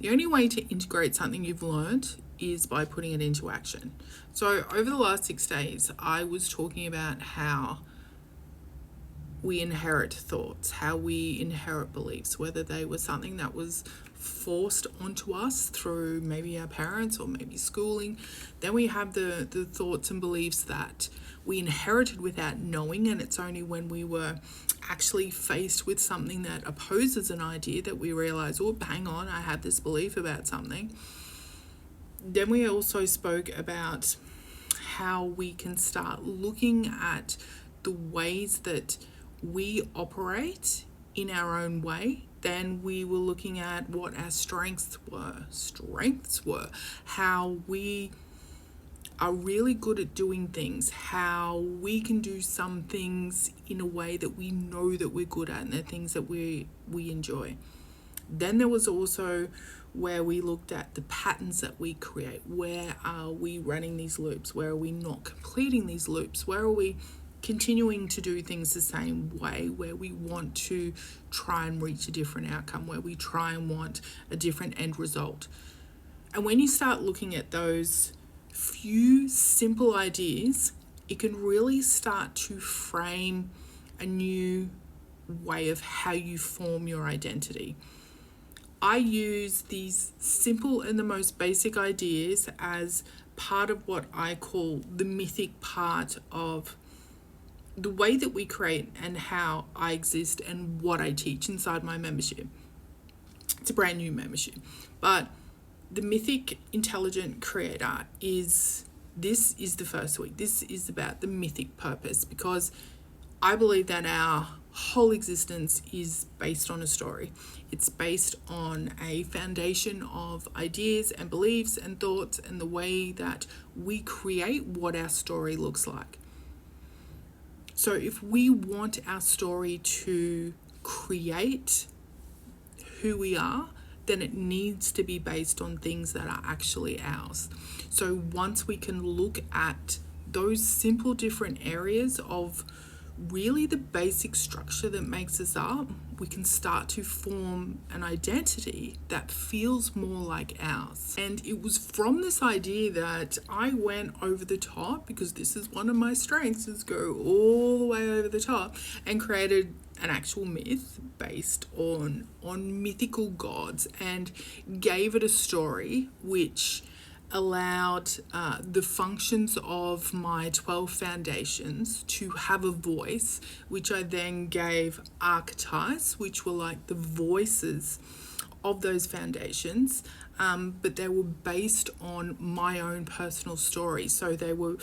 The only way to integrate something you've learned is by putting it into action. So over the last 6 days, I was talking about how we inherit thoughts, how we inherit beliefs, whether they were something that was forced onto us through maybe our parents or maybe schooling. Then we have the thoughts and beliefs that we inherited without knowing, and it's only when we were actually faced with something that opposes an idea that we realize, oh, hang on, I had this belief about something. Then we also spoke about how we can start looking at the ways that we operate in our own way. Then we were looking at what our strengths were, how we are really good at doing things, how we can do some things in a way that we know that we're good at and they're things that we enjoy. Then there was also where we looked at the patterns that we create. Where are we running these loops? Where are we not completing these loops? Where are we continuing to do things the same way, where we want to try and reach a different outcome, where we try and want a different end result? And when you start looking at those few simple ideas, it can really start to frame a new way of how you form your identity. I use these simple and the most basic ideas as part of what I call the mythic part of the way that we create and how I exist and what I teach inside my membership. It's a brand new membership, but the Mythic Intelligent Creator is the first week. This is about the mythic purpose, because I believe that our whole existence is based on a story. It's based on a foundation of ideas and beliefs and thoughts and the way that we create what our story looks like. So if we want our story to create who we are, then it needs to be based on things that are actually ours. So once we can look at those simple different areas of really the basic structure that makes us up, we can start to form an identity that feels more like ours. And it was from this idea that I went over the top, because this is one of my strengths, is go all the way over the top, and created an actual myth based on mythical gods, and gave it a story which allowed the functions of my 12 foundations to have a voice, which I then gave archetypes, which were like the voices of those foundations, but they were based on my own personal story. So they were,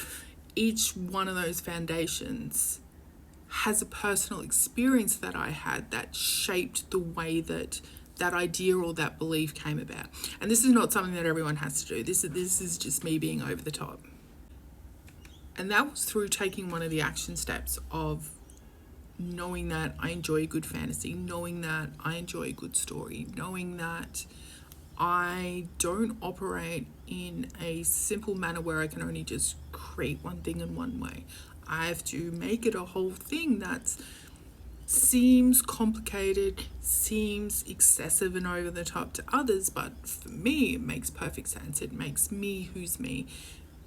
each one of those foundations has a personal experience that I had that shaped the way that that idea or that belief came about. And this is not something that everyone has to do. This is just me being over the top. And that was through taking one of the action steps of knowing that I enjoy a good fantasy, knowing that I enjoy a good story, knowing that I don't operate in a simple manner where I can only just create one thing in one way. I have to make it a whole thing that seems complicated, seems excessive and over the top to others, but for me it makes perfect sense. It makes me who's me,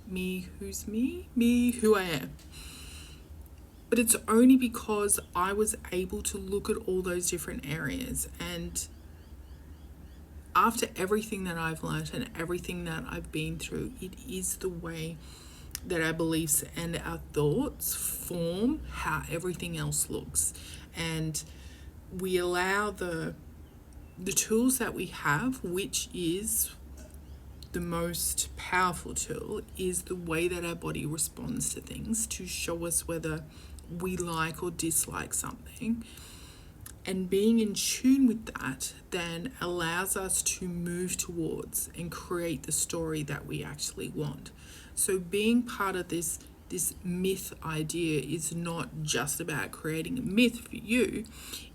me who's me who I am. But it's only because I was able to look at all those different areas, and after everything that I've learned and everything that I've been through, it is the way that our beliefs and our thoughts form how everything else looks. And we allow the tools that we have, which is the most powerful tool, is the way that our body responds to things, to show us whether we like or dislike something. And being in tune with that then allows us to move towards and create the story that we actually want. So being part of this myth idea is not just about creating a myth for you.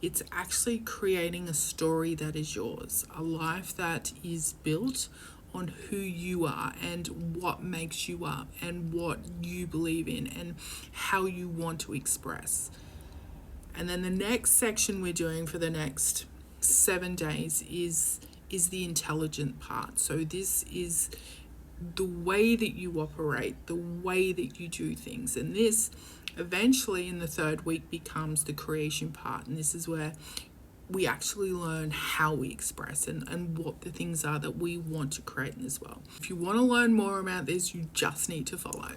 It's actually creating a story that is yours, a life that is built on who you are and what makes you up and what you believe in and how you want to express. And then the next section we're doing for the next 7 days is is the intelligent part. So this is the way that you operate, the way that you do things. And this eventually in the third week becomes the creation part. And this is where we actually learn how we express and what the things are that we want to create as well. If you want to learn more about this, you just need to follow.